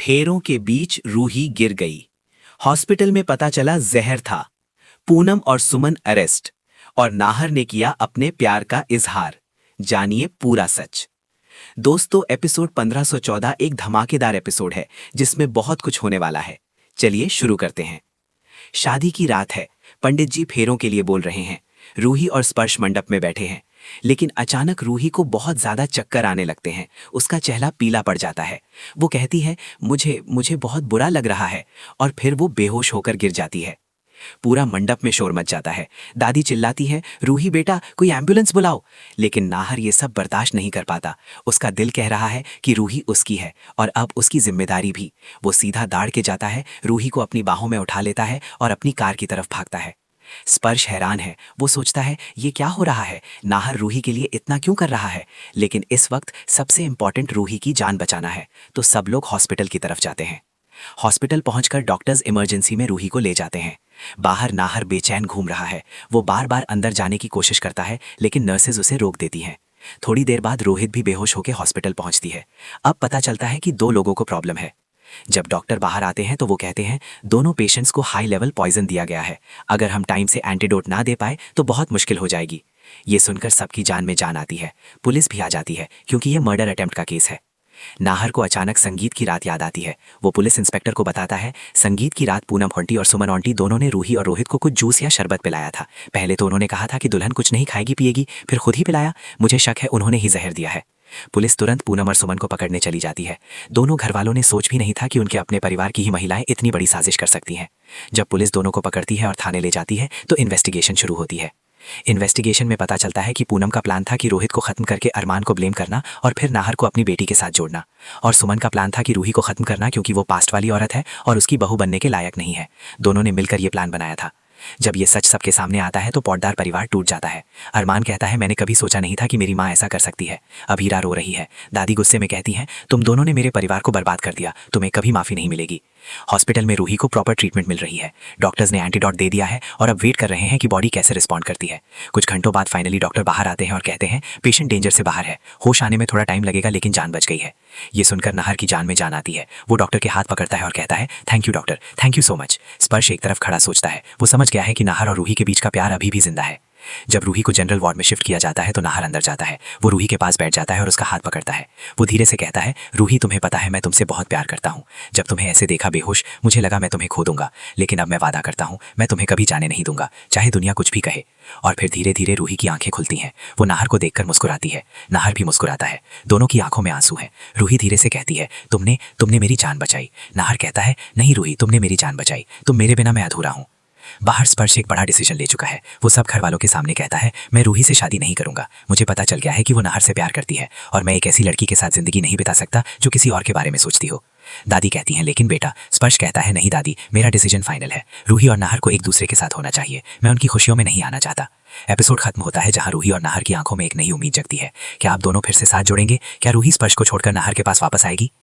फेरों के बीच रूही गिर गई। हॉस्पिटल में पता चला जहर था। पूनम और सुमन अरेस्ट और नाहर ने किया अपने प्यार का इजहार। जानिए पूरा सच। दोस्तों, एपिसोड 1514 एक धमाकेदार एपिसोड है जिसमें बहुत कुछ होने वाला है। चलिए शुरू करते हैं। शादी की रात है। पंडित जी फेरों के लिए बोल रहे हैं। रूही और स्पर्श मंडप में बैठे हैं, लेकिन अचानक रूही को बहुत ज्यादा चक्कर आने लगते हैं। उसका चेहरा पीला पड़ जाता है। वो कहती है, मुझे मुझे बहुत बुरा लग रहा है, और फिर वो बेहोश होकर गिर जाती है। पूरा मंडप में शोर मच जाता है। दादी चिल्लाती है, रूही बेटा, कोई एम्बुलेंस बुलाओ। लेकिन नाहर ये सब बर्दाश्त नहीं कर पाता। उसका दिल कह रहा है कि रूही उसकी है और अब उसकी जिम्मेदारी भी। वो सीधा दाड़ के जाता है, रूही को अपनी बाहों में उठा लेता है और अपनी कार की तरफ भागता है। स्पर्श हैरान है। वो सोचता है, ये क्या हो रहा है? नाहर रूही के लिए इतना क्यों कर रहा है? लेकिन इस वक्त सबसे इंपॉर्टेंट रूही की जान बचाना है, तो सब लोग हॉस्पिटल की तरफ जाते हैं। हॉस्पिटल पहुंचकर डॉक्टर्स इमरजेंसी में रूही को ले जाते हैं। बाहर नाहर बेचैन घूम रहा है। वो बार बार अंदर जाने की कोशिश करता है, लेकिन नर्सेज उसे रोक देती हैं। थोड़ी देर बाद रोहित भी बेहोश होकर हॉस्पिटल पहुंचती है। अब पता चलता है कि 2 लोगों को प्रॉब्लम है। जब डॉक्टर बाहर आते हैं तो वो कहते हैं, दोनों पेशेंट्स को हाई लेवल पॉइजन दिया गया है। अगर हम टाइम से एंटीडोट ना दे पाए तो बहुत मुश्किल हो जाएगी। ये सुनकर सबकी जान में जान आती है। पुलिस भी आ जाती है क्योंकि ये मर्डर अटेम्प्ट का केस है। नाहर को अचानक संगीत की रात याद आती है। वो पुलिस इंस्पेक्टर को बताता है, संगीत की रात पूनम आंटी और सुमन आंटी दोनों ने रूही और रोहित को कुछ जूस या शरबत पिलाया था। पहले तो उन्होंने कहा था कि दुल्हन कुछ नहीं खाएगी पिएगी, फिर खुद ही पिलाया। मुझे शक है उन्होंने ही जहर दिया है। पुलिस तुरंत पूनम और सुमन को पकड़ने चली जाती है। दोनों घर वालों ने सोच भी नहीं था कि उनके अपने परिवार की ही महिलाएं इतनी बड़ी साजिश कर सकती हैं। जब पुलिस दोनों को पकड़ती है और थाने ले जाती है तो इन्वेस्टिगेशन शुरू होती है। इन्वेस्टिगेशन में पता चलता है कि पूनम का प्लान था कि रोहित को खत्म करके अरमान को ब्लेम करना और फिर नाहर को अपनी बेटी के साथ जोड़ना, और सुमन का प्लान था कि रूही को खत्म करना क्योंकि वो पास्ट वाली औरत है और उसकी बहू बनने के लायक नहीं है। दोनों ने मिलकर ये प्लान बनाया था। जब ये सच सबके सामने आता है तो पौटदार परिवार टूट जाता है। अरमान कहता है, मैंने कभी सोचा नहीं था कि मेरी माँ ऐसा कर सकती है। अब हीरा रो रही है। दादी गुस्से में कहती हैं, तुम दोनों ने मेरे परिवार को बर्बाद कर दिया, तुम्हें कभी माफी नहीं मिलेगी। हॉस्पिटल में रूही को प्रॉपर ट्रीटमेंट मिल रही है। डॉक्टर्स ने एंटीडोट दे दिया है और अब वेट कर रहे हैं कि बॉडी कैसे रिस्पॉन्ड करती है। कुछ घंटों बाद फाइनली डॉक्टर बाहर आते हैं और कहते हैं, पेशेंट डेंजर से बाहर है, होश आने में थोड़ा टाइम लगेगा लेकिन जान बच गई है। ये सुनकर नाहर की जान में जान आती है। वो डॉक्टर के हाथ पकड़ता है और कहता है, thank you doctor, thank you so much. स्पर्श एक तरफ खड़ा सोचता है। वो समझ गया है कि नाहर और रूही के बीच का प्यार अभी भी जिंदा है। जब रूही को जनरल वार्ड में शिफ्ट किया जाता है तो नाहर अंदर जाता है। वो रूही के पास बैठ जाता है और उसका हाथ पकड़ता है। वो धीरे से कहता है, रूही, तुम्हें पता है मैं तुमसे बहुत प्यार करता हूँ। जब तुम्हें ऐसे देखा बेहोश, मुझे लगा मैं तुम्हें खो दूंगा, लेकिन अब मैं वादा करता हूँ मैं तुम्हें कभी जाने नहीं दूंगा, चाहे दुनिया कुछ भी कहे। और फिर धीरे धीरे रूही की आंखें खुलती हैं। वो नाहर को देखकर मुस्कुराती है। नाहर भी मुस्कुराता है। दोनों की आंखों में आंसू हैं। रूही धीरे से कहती है, तुमने तुमने मेरी जान बचाई। नाहर कहता है, नहीं रूही, तुमने मेरी जान बचाई, तुम मेरे बिना मैं अधूरा हूँ। बाहर स्पर्श एक बड़ा डिसीजन ले चुका है। वो सब घर वालों के सामने कहता है, मैं रूही से शादी नहीं करूंगा। मुझे पता चल गया है कि वो नाहर से प्यार करती है और मैं एक ऐसी लड़की के साथ जिंदगी नहीं बिता सकता जो किसी और के बारे में सोचती हो। दादी कहती हैं, लेकिन बेटा। स्पर्श कहता है, नहीं दादी, मेरा डिसीजन फाइनल है। रूही और नाहर को एक दूसरे के साथ होना चाहिए। मैं उनकी खुशियों में नहीं आना चाहता। एपिसोड खत्म होता है जहां रूही और नाहर की आंखों में एक नई उम्मीद जगती है। क्या आप दोनों फिर से साथ जोड़ेंगे? क्या रूही स्पर्श को छोड़कर नाहर के पास वापस आएगी?